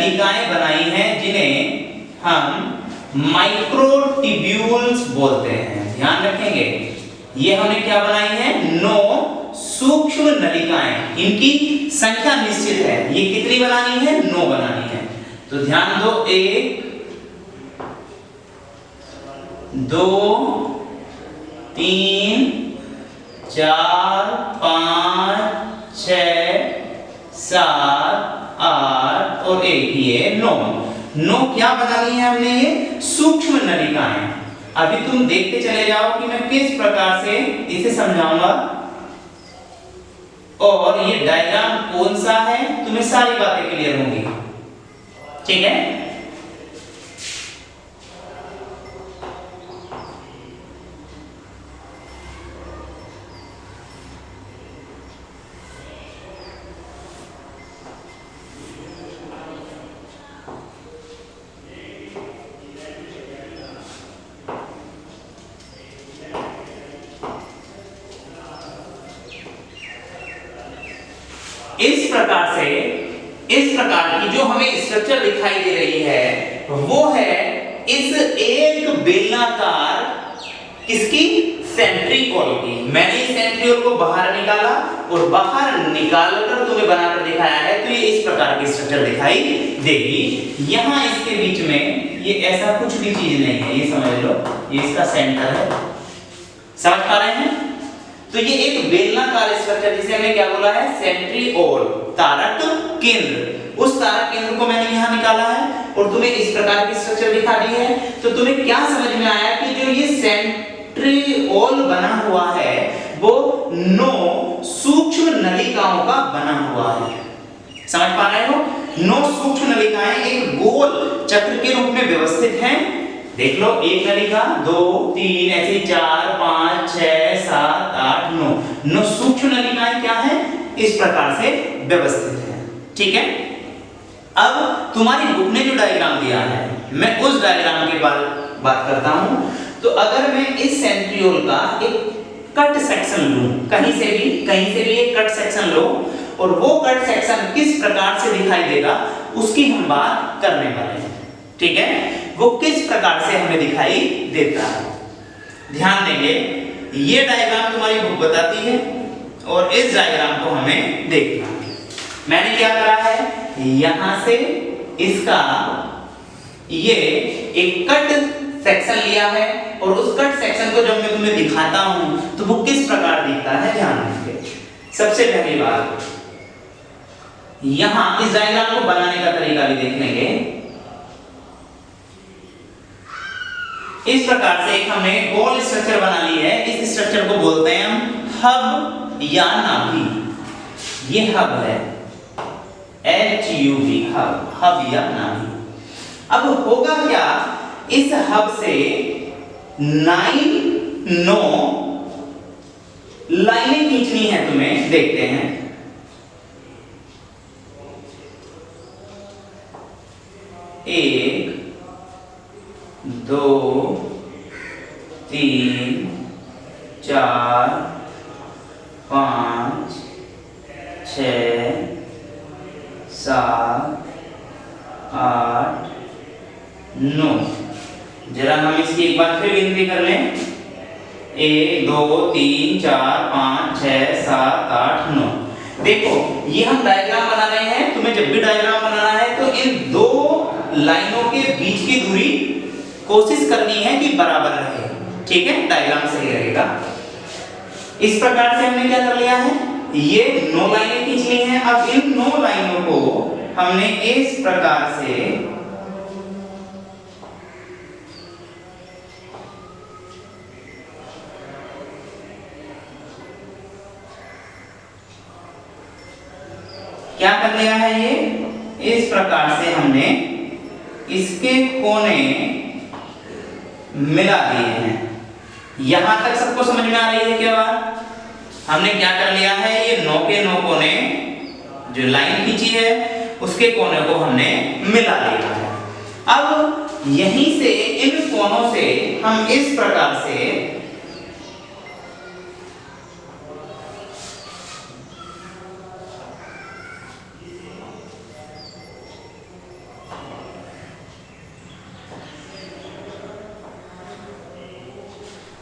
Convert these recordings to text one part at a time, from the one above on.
नलिकाएं बनाई हैं जिन्हें हम माइक्रोट्यूब्यूल्स बोलते हैं। ध्यान रखेंगे, ये हमने क्या बनाई है? 9 सूक्ष्म नलिकाएं। इनकी संख्या निश्चित है, ये कितनी बनानी है? 9 बनानी है। तो ध्यान दो, 1 2 3 4 5 6 7 8 और 1, ये 9 क्या बनानी है हमने? ये सूक्ष्म नलिकाएं। अभी तुम देखते चले जाओ कि मैं किस प्रकार से इसे समझाऊंगा, और ये डायग्राम कौन सा है, तुम्हें सारी बातें क्लियर होंगी। ठीक है? इस प्रकार की जो हमें स्ट्रक्चर दिखाई दे रही है वो है इस एक बेलनाकार किसकी? सेंट्रिओल की। मैंने इस सेंट्रिओल को बाहर निकाला और बाहर निकालकर तुम्हें बनाकर दिखाया है, तो ये इस प्रकार की स्ट्रक्चर दिखाई देगी। यहाँ इसके बीच में ये ऐसा कुछ भी चीज नहीं है, ये समझ लो, ये इसका सेंटर है। समझ पा रहे हैं? तो ये एक बेलनाकार स्ट्रक्चर, जिसे हमने क्या बोला है? सेंट्रिओल, तारक केंद्र। उस तारक केंद्र को मैंने यहाँ निकाला है और तुम्हें इस प्रकार की स्ट्रक्चर दिखा दी है। तो तुम्हें क्या समझ में आया कि जो ये सेंट्रिओल बना हुआ है वो 9 सूक्ष्म नलिकाओं का बना हुआ है। समझ पा रहे हो? 9 सूक्ष्म नलिकाएं एक गोल चक्र के रूप में व्यवस्थित हैं। देख लो, एक नलिका, 2 3 ऐसे 4 5 6 7 8 9 सूक्ष्म नलिकाएं क्या है? इस प्रकार से व्यवस्थित है। ठीक है? अब तुम्हारी बुक ने जो डायग्राम दिया है, मैं उस डायग्राम के बात करता हूं। तो अगर मैं इस सेंट्रिओल का एक कट सेक्शन लूं, कहीं से भी एक कट सेक्शन लो, और वो कट सेक्शन किस प्रकार से दिखाई देगा उसकी हम बात करने वाले हैं। ठीक है? वो किस प्रकार से हमें दिखाई देता है, ध्यान देंगे। ये डायग्राम तुम्हारी बुक बताती है और इस डायग्राम को हमें देखना है। मैंने क्या करा है? यहां से इसका ये एक कट सेक्शन लिया है, और उस कट सेक्शन को जब मैं तुम्हें दिखाता हूं तो वो किस प्रकार दिखता है, ध्यान रखिए। सबसे पहली बात, यहां इस डायग्राम को बनाने का तरीका भी देख लेंगे। इस प्रकार से एक हमने गोल स्ट्रक्चर बना ली है। इस स्ट्रक्चर को बोलते हैं हम हब या नाभि। ये हब है, HUB, हब या नाभि। अब होगा क्या? इस हब से 9 लाइनें खींचनी है तुम्हें, देखते हैं। एक 2 3 4 5 6 7 8 9। जरा हम इसकी एक बार फिर गिनती कर लें। 1 2 3 4 5 6 7 8 9। देखो, ये हम डायग्राम बना रहे हैं। तुम्हें जब भी डायग्राम बनाना है तो इन 2 लाइनों के बीच की दूरी कोशिश करनी है कि बराबर रहे। ठीक है? डायग्राम सही रहेगा। इस प्रकार से हमने क्या कर लिया है? ये 9 लाइनें खींच ली हैं। अब इन 9 लाइनों को हमने इस प्रकार से क्या कर लिया है? ये इस प्रकार से हमने इसके कोने मिला दिए हैं। यहां तक सबको समझ में आ रही है क्या बात? हमने क्या कर लिया है? ये 9 के 9 कोने, जो लाइन खींची है उसके कोने को हमने मिला दिया है। अब यहीं से इन कोनों से हम इस प्रकार से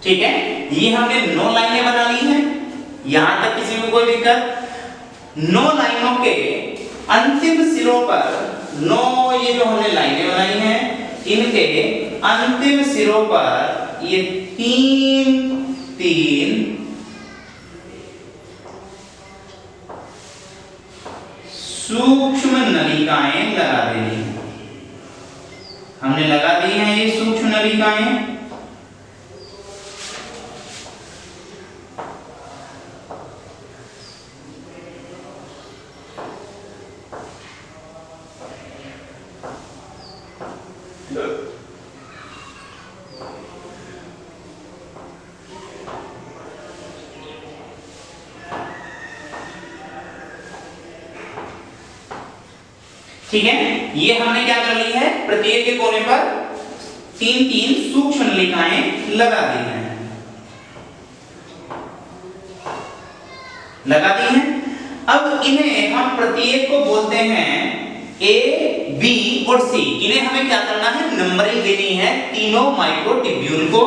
ठीक है, ये हमने 9 लाइनें बना ली हैं, यहां तक किसी को कोई दिक्कत? 9 लाइनों के अंतिम सिरों पर 9 ये जो हमने लाइनें बनाई हैं, इनके अंतिम सिरों पर ये 3 सूक्ष्म नलिकाएं लगा देनी है। हमने लगा दी हैं ये सूक्ष्म नलिकाएं। ठीक है, ये हमने क्या कर ली है, प्रत्येक के कोने पर 3 सूक्ष्म नलिकाएं लगा दी हैं, लगा दी हैं। अब इन्हें हम प्रत्येक को बोलते हैं A, B और C। इन्हें हमें क्या करना है, नंबरिंग देनी है। तीनों माइक्रोट्यूब्यूल को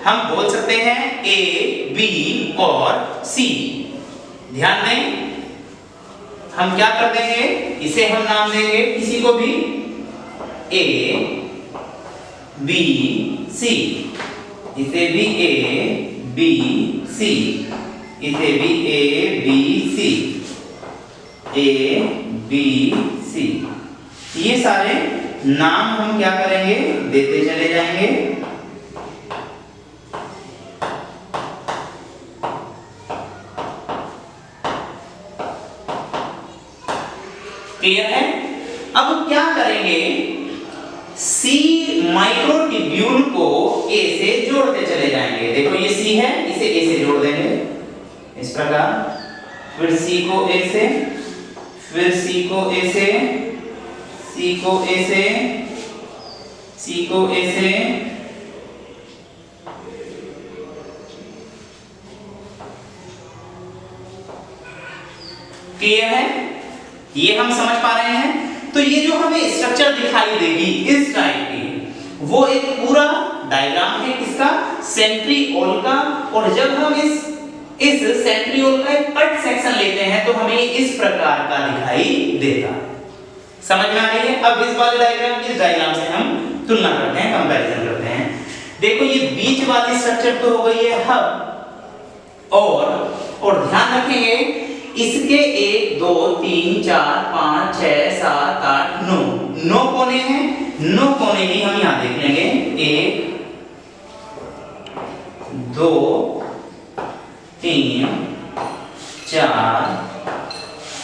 हम बोल सकते हैं A, B और C। ध्यान दें, हम क्या कर देंगे, इसे हम नाम देंगे किसी को भी A, B, C, इसे भी A, B, C, इसे भी A, B, C, A, B, C। ये सारे नाम हम क्या करेंगे, देते चले जाएंगे। क्लियर है? अब क्या करेंगे, सी माइक्रोट्यूब्यूल को ए से जोड़ते चले जाएंगे। देखो ये सी है, इसे ए से जोड़ देंगे इस प्रकार, फिर सी को ए से, फिर सी को ए से, सी को ए से, सी को ए से, क्लियर है? ये हम समझ पा रहे हैं। तो ये जो हमें स्ट्रक्चर दिखाई देगी इस टाइप की, वो एक पूरा डायग्राम है किसका, सेंट्रीओल का। और जब हम इस सेंट्रीओल का एक कट सेक्शन लेते हैं तो हमें इस प्रकार का दिखाई देगा। समझ में आ रही है? अब इस वाले डायग्राम की इस डायग्राम से हम तुलना करते हैं, कंपैरिजन करते हैं। देखो ये बीच वाली स्ट्रक्चर तो हो गई है हब, और ध्यान रखेंगे इसके 1 2 3 4 5 6 7 8 9 कोने हैं। 9 कोने ही हम यहां देख लेंगे, 1 2 3 4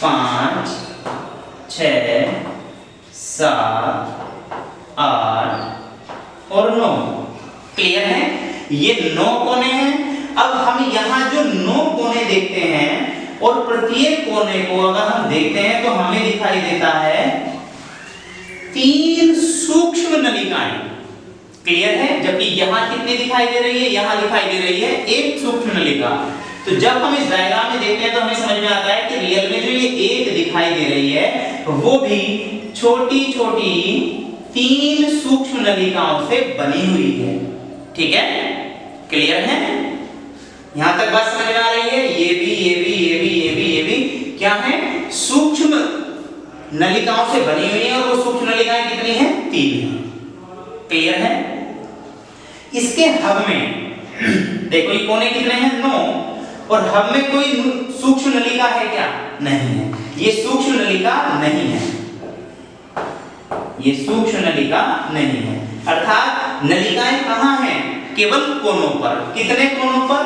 5 6 7 8 और 9। क्लियर है? ये 9 कोने हैं। अब हम यहां जो 9 कोने देखते हैं और प्रत्येक कोने को अगर हम देखते हैं तो हमें दिखाई देता है 3 सूक्ष्म नलिकाएं। क्लियर है? जबकि यहां कितनी दिखाई दे रही है, यहां दिखाई दे रही है 1 सूक्ष्म नलिका। तो जब हम इस डायग्राम में देखते हैं तो हमें समझ में आता है कि रियल में जो ये 1 दिखाई दे रही है वो भी छोटी छोटी 3 सूक्ष्म नलिकाओं से बनी हुई है। ठीक है? क्लियर है? यहां तक बात समझ में आ रही है? ये भी क्या है, सूक्ष्म नलिकाओं से बनी हुई है और वो सूक्ष्म नलिकाएं कितनी हैं, 3 हैं। क्लियर है? इसके हब में देखो ये कोने कितने हैं, 9, और हब में कोई सूक्ष्म नलिका है क्या, नहीं है। ये सूक्ष्म नलिका नहीं है, ये सूक्ष्म नलिका नहीं है। अर्थात नलिकाएं कहां हैं, केवल कोनों पर। कितने कोनों पर,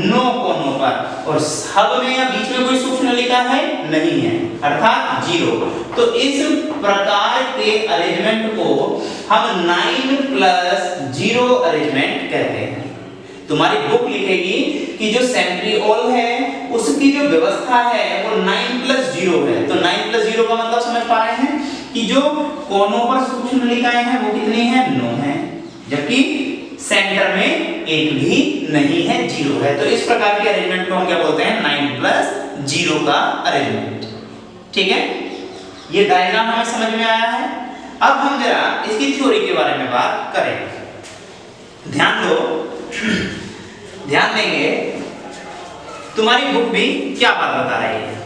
9 कोनों पर। और हब में या बीच में कोई सूक्ष्म नलिका है, नहीं है, अर्थात 0। तो इस प्रकार के अरेंजमेंट को हम 9+0 अरेंजमेंट कहते हैं। तुम्हारी बुक लिखेगी कि जो सेंट्रीओल है उसकी जो व्यवस्था है वो 9+0 है। तो 9+0 का मतलब समझ पा रहे हैं कि जो कोनों पर सूक्ष्म नलिकाएं हैं वो कितनी हैं, 9 हैं, जबकि सेंटर में एक भी नहीं है, 0 है। तो इस प्रकार के अरेंजमेंट को हम क्या बोलते हैं, 9+0 का अरेंजमेंट। ठीक है? ये डायग्राम हमें समझ में आया है। अब हम जरा इसकी थ्योरी के बारे में बात करें। ध्यान दो, ध्यान देंगे, तुम्हारी बुक भी क्या बात बता रही है।